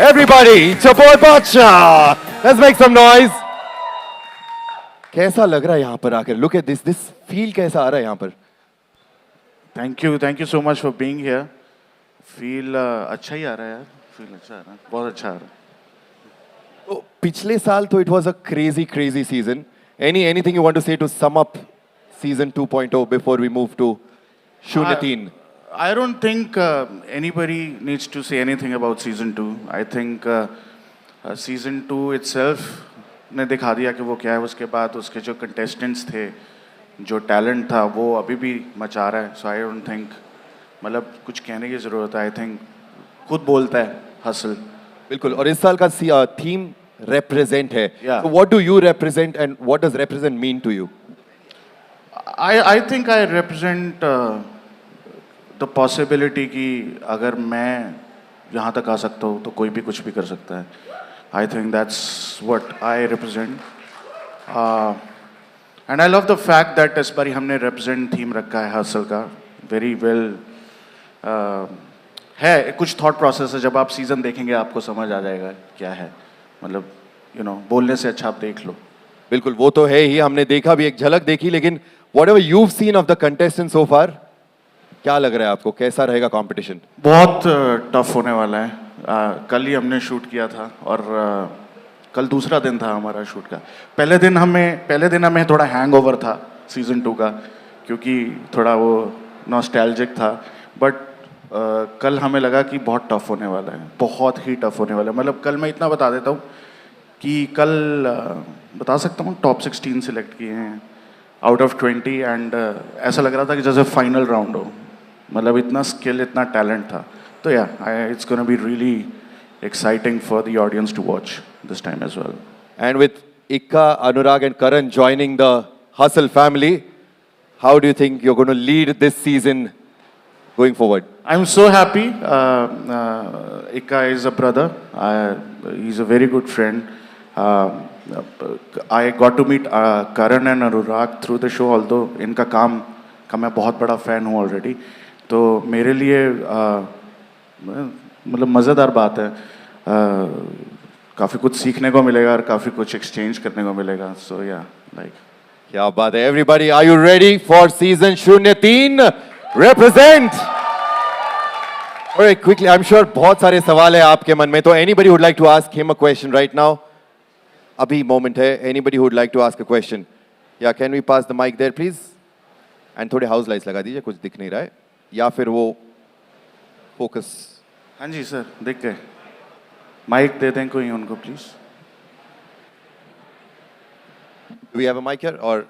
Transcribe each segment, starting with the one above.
Everybody, it's your boy Bacha. Let's make some noise. कैसा लग रहा है यहाँ पर आकर? Look at this feel कैसा आ रहा है यहाँ पर? Thank you so much for being here. Feel अच्छा ही आ रहा है यार. फील अच्छा आ रहा है, बहुत अच्छा आ रहा है. तो पिछले साल तो it was a crazy season. Anything you want to say to sum up season 2.0 before we move to शून्य तीन? I don't think anybody needs to say anything about season 2. I think season 2 itself ने दिखा दिया कि वो क्या है. उसके बाद उसके जो contestants थे, जो talent था, वो अभी भी मचा रहा है. So I don't think मतलब कुछ कहने की ज़रूरत है. I think खुद बोलता है हसल. बिल्कुल. और इस साल का थीम represent है. Yeah. So what do you represent and what does represent mean to you? I think I represent the possibility कि अगर मैं यहाँ तक आ सकता हूँ तो कोई भी कुछ भी कर सकता है. I think that's what I represent. And I love the fact that इस बारी हमने represent theme रखा है हसल का. Very well. है कुछ thought process है. जब आप season देखेंगे आपको समझ आ जाएगा क्या है. मतलब बोलने से अच्छा आप देख लो. बिल्कुल, वो तो है ही. हमने देखा भी, एक झलक देखी. लेकिन whatever you've seen of the contestants so far, क्या लग रहा है आपको? कैसा रहेगा कंपटीशन? बहुत टफ होने वाला है. कल ही हमने शूट किया था और कल दूसरा दिन था हमारा शूट का. पहले दिन हमें थोड़ा हैंगओवर था सीजन 2 का, क्योंकि थोड़ा वो नॉस्टैल्जिक था. बट कल हमें लगा कि बहुत टफ होने वाला है. बहुत ही टफ होने वाला है. मतलब कल मैं इतना बता देता हूँ कि कल बता सकता हूँ टॉप 16 सिलेक्ट किए हैं आउट ऑफ 20. एंड ऐसा लग रहा था कि जैसे फाइनल राउंड हो. मतलब इतना स्किल, इतना टैलेंट था. तो yeah it's gonna be really exciting for the audience to watch this time as well. And with Ikka, Anurag and Karan joining the Hustle family, how do you think you're going to lead this season going forward? I'm so happy. Ikka is a brother. He's a very good friend. I got to meet Karan and Anurag through the show, although इनका काम का मैं बहुत बड़ा fan हूँ already. तो मेरे लिए मतलब मज़ेदार बात है. काफ़ी कुछ सीखने को मिलेगा और काफ़ी कुछ exchange करने को मिलेगा. So yeah, like. क्या बात है. Everybody, are you ready for season शून्य तीन? Represent. Alright, quickly. I'm sure बहुत सारे सवाल है आपके मन में. तो anybody would like to ask him a question right now? अभी moment है. Anybody who would like to ask a question? Yeah, can we pass the mic there, please? And थोड़े house lights लगा दीजिए, कुछ दिख नहीं रहा है. या फिर वो focus. हाँ जी सर, दिख गए. माइक दे दें कोई उनको please. Do we have a mic here or?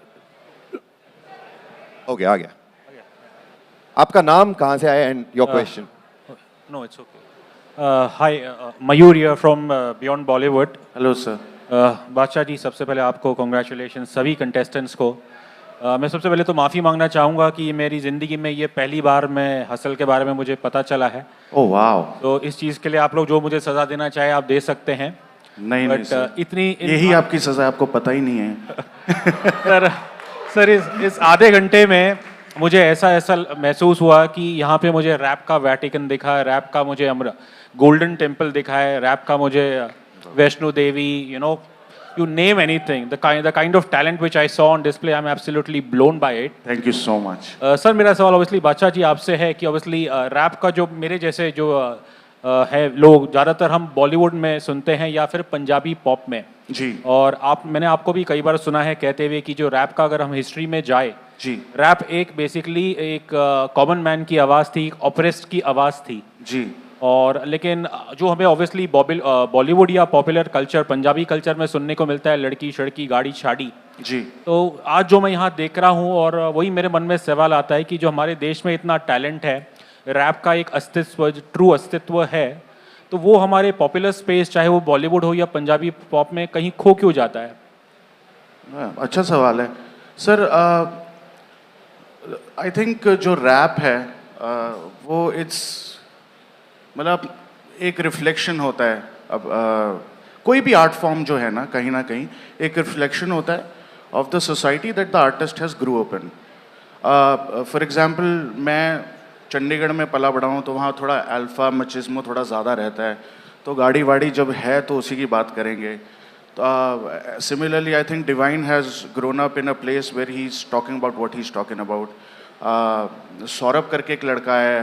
Okay, आ गया. आपका नाम कहाँ से आया and your question? No, it's okay. Hi, Mayur here from Beyond Bollywood. Hello sir. Badshah ji, सबसे पहले आपको कॉन्ग्रेचुलेशन सभी कंटेस्टेंट्स को. मैं सबसे पहले तो माफ़ी मांगना चाहूँगा कि मेरी ज़िंदगी में ये पहली बार मैं हसल के बारे में मुझे पता चला है. Oh wow. तो इस चीज़ के लिए आप लोग जो मुझे सज़ा देना चाहे आप दे सकते हैं. नहीं सर. इतनी यही आपकी सज़ा, आपको पता ही नहीं है. सर इस आधे घंटे में मुझे ऐसा महसूस हुआ कि यहाँ पे मुझे रैप का वैटिकन दिखा है, रैप का मुझे गोल्डन टेम्पल दिखा है, रैप का मुझे Vaishno Devi, you name anything, the kind of talent which I saw on display, I'm absolutely blown by it. Thank you so much. Sir मेरा सवाल ऑब्वियसली बादशाह जी आपसे है कि ऑब्वियसली रैप का जो मेरे जैसे जो है लोग ज़्यादातर हम बॉलीवुड में सुनते हैं या फिर पंजाबी पॉप में जी. और मैंने आपको भी कई बार सुना है कहते हुए कि जो रैप का अगर हम हिस्ट्री में जाए जी, रैप एक बेसिकली एक कॉमन मैन की आवाज़ थी, एक ऑपरेस्ट की आवाज़ थी जी. और लेकिन जो हमें ऑब्वियसली बॉलीवुड या पॉपुलर कल्चर पंजाबी कल्चर में सुनने को मिलता है लड़की शड़की गाड़ी शाड़ी जी. तो आज जो मैं यहाँ देख रहा हूँ और वही मेरे मन में सवाल आता है कि जो हमारे देश में इतना टैलेंट है, रैप का एक अस्तित्व, ट्रू अस्तित्व है, तो वो हमारे पॉपुलर स्पेस चाहे वो बॉलीवुड हो या पंजाबी पॉप में कहीं खो क्यों जाता है? अच्छा सवाल है सर. आई थिंक जो रैप है वो इट्स मतलब एक रिफ्लेक्शन होता है. अब कोई भी आर्ट फॉर्म जो है ना कहीं एक रिफ्लेक्शन होता है of the society that the artist has grew up in. For example मैं चंडीगढ़ में पला बड़ा हूँ तो वहाँ थोड़ा अल्फा मचिज्म थोड़ा ज़्यादा रहता है. तो गाड़ी वाड़ी जब है तो उसी की बात करेंगे. Similarly, I think Divine has grown up in a place where he's talking about what he's talking about. Saurabh करके एक लड़का है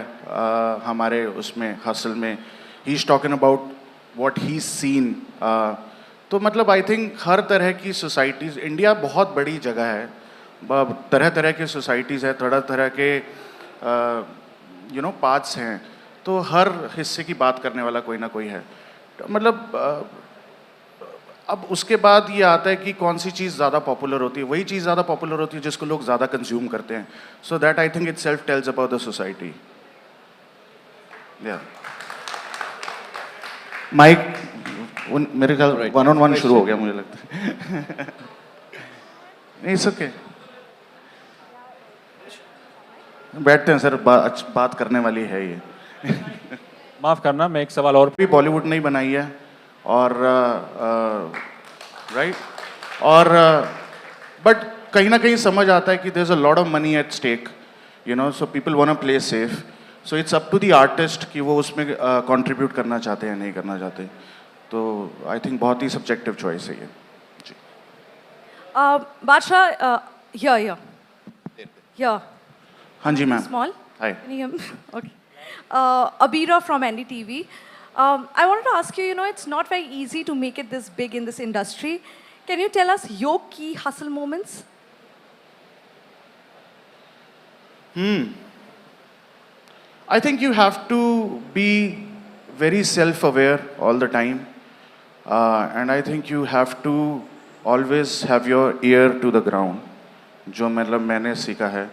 हमारे उसमें हसल में, he's talking about what he's seen. तो मतलब आई थिंक हर तरह की सोसाइटीज़, इंडिया बहुत बड़ी जगह है, तरह तरह की सोसाइटीज़ है, तरह तरह के पाथ्स हैं, तो हर हिस्से की बात करने वाला कोई ना कोई है. मतलब अब उसके बाद ये आता है कि कौन सी चीज़ ज़्यादा पॉपुलर होती है. वही चीज़ ज़्यादा पॉपुलर होती है जिसको लोग ज़्यादा कंज्यूम करते हैं. So that I think it self tells about the society. या माइक मेरे ख्याल 1-on-1 शुरू हो गया मुझे लगता है. नहीं सके बैठते हैं सर, बात करने वाली है ये. माफ करना, मैं एक सवाल और भी बॉलीवुड नहीं बनाई है और राइट और बट कहीं ना कहीं समझ आता है कि there is a lot of money at stake, so people want to play safe. So it's up to the artist कि वो उसमें कंट्रीब्यूट करना चाहते हैं नहीं करना चाहते. तो आई थिंक बहुत ही सब्जेक्टिव चॉइस है ये. जी बादशाह, here. हाँ जी ma'am. Small? Hi. Can you hear me? Okay. Abira from NDTV. I wanted to ask you, it's not very easy to make it this big in this industry. Can you tell us your key hustle moments? I think you have to be very self-aware all the time. And I think you have to always have your ear to the ground. जो मतलब मैंने सीखा है.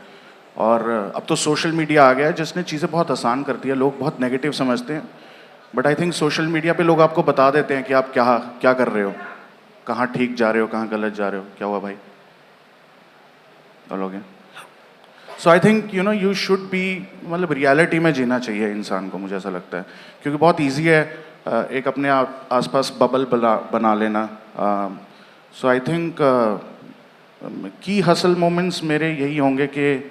और अब तो social media आ गया है जिसने चीज़ें बहुत आसान कर दी है. लोग बहुत नेगेटिव समझते हैं, but I think social media पे लोग आपको बता देते हैं कि आप क्या कर रहे हो, कहाँ ठीक जा रहे हो, कहाँ गलत जा रहे हो. क्या हुआ भाई, बोलोगे? So I think you should be, मतलब रियलिटी में जीना चाहिए इंसान को, मुझे ऐसा लगता है. क्योंकि बहुत ईजी है एक अपने आसपास बबल बना लेना. सो आई थिंक की हसल मोमेंट्स मेरे यही होंगे कि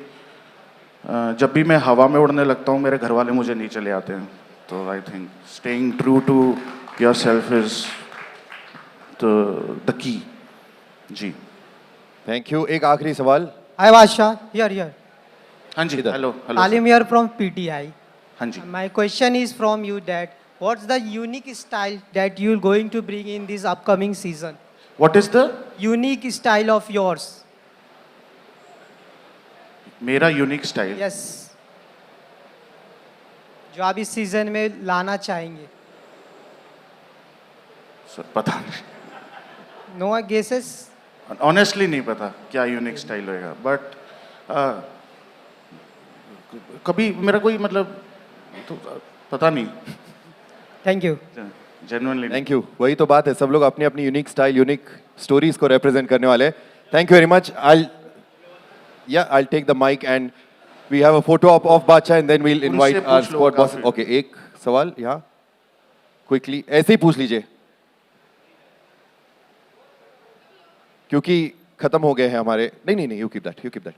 जब भी मैं हवा में उड़ने लगता हूँ मेरे घर वाले मुझे नीचे ले आते हैं. तो I think staying true to yourself is the key. जी थैंक यू. एक आखिरी सवाल. Hi Basha, here. हाँ जी. Hello. Alim here from PTI. हाँ जी. My question is from you that what's the unique style that you're going to bring in this upcoming season? What is the Unique style of yours. मेरा unique style? Yes. जो आप इस season में लाना चाहेंगे. Sir पता नहीं, No guesses. Honestly नहीं पता क्या यूनिक स्टाइल होएगा. बट कभी मेरा कोई मतलब तो पता नहीं. Thank you. Genuinely. Thank you. वही तो बात है, सब लोग अपनी अपनी यूनिक स्टाइल, यूनिक स्टोरीज को रिप्रेजेंट करने वाले. Thank you very much. I'll take the mic and we have a photo of Bacha and then we'll invite उनसे our पूछ लो squad boss. काफी. Okay, एक सवाल यहाँ क्विकली ऐसे ही पूछ लीजिए क्योंकि खत्म हो गए हैं हमारे. नहीं, you keep that.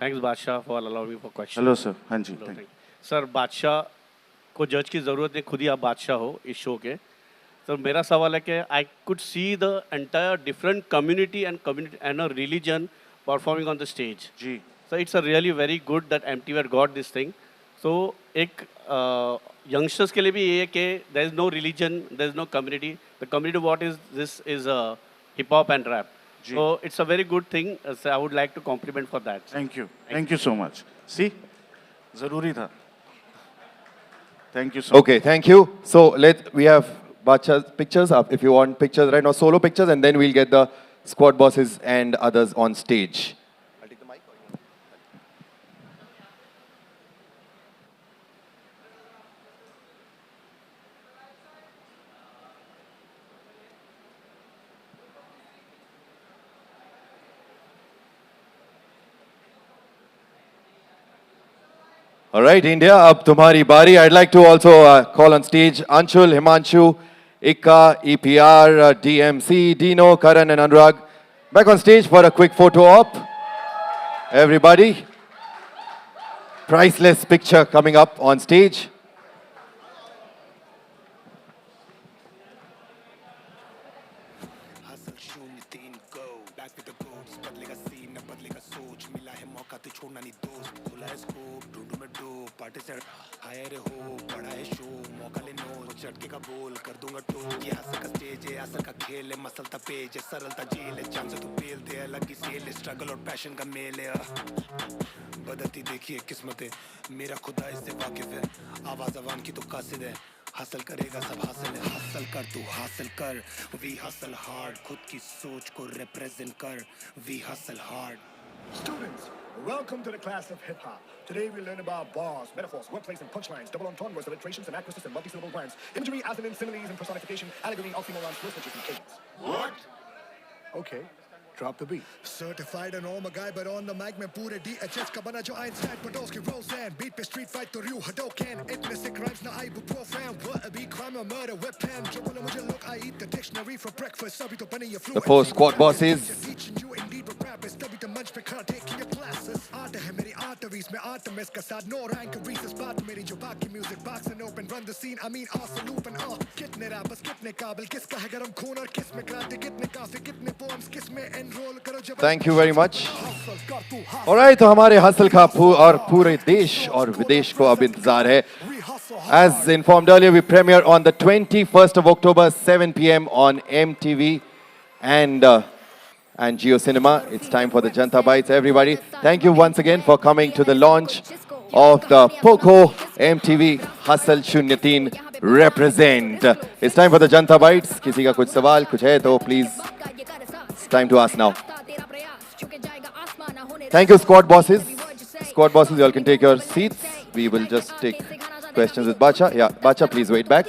थैंक्स बादशाह for allowing me for question. Hello sir. हाँ जी. thank you. सर बादशाह को जज की ज़रूरत नहीं, खुद ही आप बादशाह हो इस शो के. सर मेरा सवाल है कि I could see the entire different community and a religion performing on the stage. जी. So it's a really very good that MTV got this thing. So एक यंगस्टर्स के लिए भी ये है कि there is no religion, there is no community. The community what is this is hip hop and rap. जी. So it's a very good thing. So I would like to compliment for that. Thank you so much. See, जरूरी था. Thank you so much. Okay, thank you. So we have Bacha's pictures up if you want pictures right now, solo pictures, and then we'll get the squad bosses and others on stage. I'll take the mic. All right, India, अब तुम्हारी बारी. I'd like to also call on stage Anshul, Himanshu, Ikka, EPR, DMC, Dino, Karan and Anurag. Back on stage for a quick photo op. Everybody. priceless picture coming up on stage. हासिल शून्य तीन go back with the goats बदलेगा scene न बदलेगा सोच मिला है मौका तो छोड़ना नहीं दोस्त खुला है स्कोप ढूंढूं मैं डो पार्टी से हायर हो बड़ा है शो मौका ले नो झटके का बोल कर दूंगा टो ये हासिल का स्टेज है हासिल का खेल है मसलता पेज है सरलता जेल है चांस तो पेल दे अलग ही सेल है स्ट्रगल और पैशन का मेल है बदलती देखिए किस्मतें मेरा खुदा इससे वाकिफ है आवाज अवाम की तो कासिद है हासिल करेगा सब हासिल है हासिल कर तू हासिल कर वी हासिल हार्ड खुद की सोच को रिप्रेजेंट कर वी हासिल hard Students, welcome to the class of hip hop. Today we learn about bars, metaphors, wordplays, and punchlines, double entendres, alliterations, and acrostics, and multi-syllable rhymes, imagery, assonance, similes, and personification, allegory, oxymorons, switches, and cadence. What? Okay, drop the beat. Certified and all guy, but on the mic में पूरे DHS का बना जो Einstein, Podolsky, Roseanne, beat पे street fight तो Ryu Hadoken, इतने sick rhymes ना ibuprofen, what a beat crime or murder, weapon, जो बोले मुझे look I eat the dictionary for breakfast, अभी तो बनी ये fluent. The four squad bosses. Teaching you indeed with rappers, तभी तो मंच पे खड़ा taking your classes. Art है मेरी arteries में Artemis का साथ no rank reasons बात मेरी जो बाकी music box and open run the scene I mean awesome loop and कितने rappers कितने काबिल किसका है गरम खून और किस में क्रांति कितने काफी कितने poems किस में enroll करो जब Thank you very much. Alright, तो हमारे हसल का और पूरे देश और विदेश को अब इंतजार है. As informed earlier, we premiere on the 21st of October, 7 p.m. on MTV and Geo Cinema. It's time for the Janta Bites, everybody. Thank you once again for coming to the launch of the Poco MTV Hustle Shunya Teen Represent. It's time for the Janta Bites. किसी का कुछ सवाल कुछ है तो please, it's time to ask now. Thank you, squad bosses. Squad bosses, you all can take your seats. We will just take questions with Bacha. Yeah, Bacha, please wait back.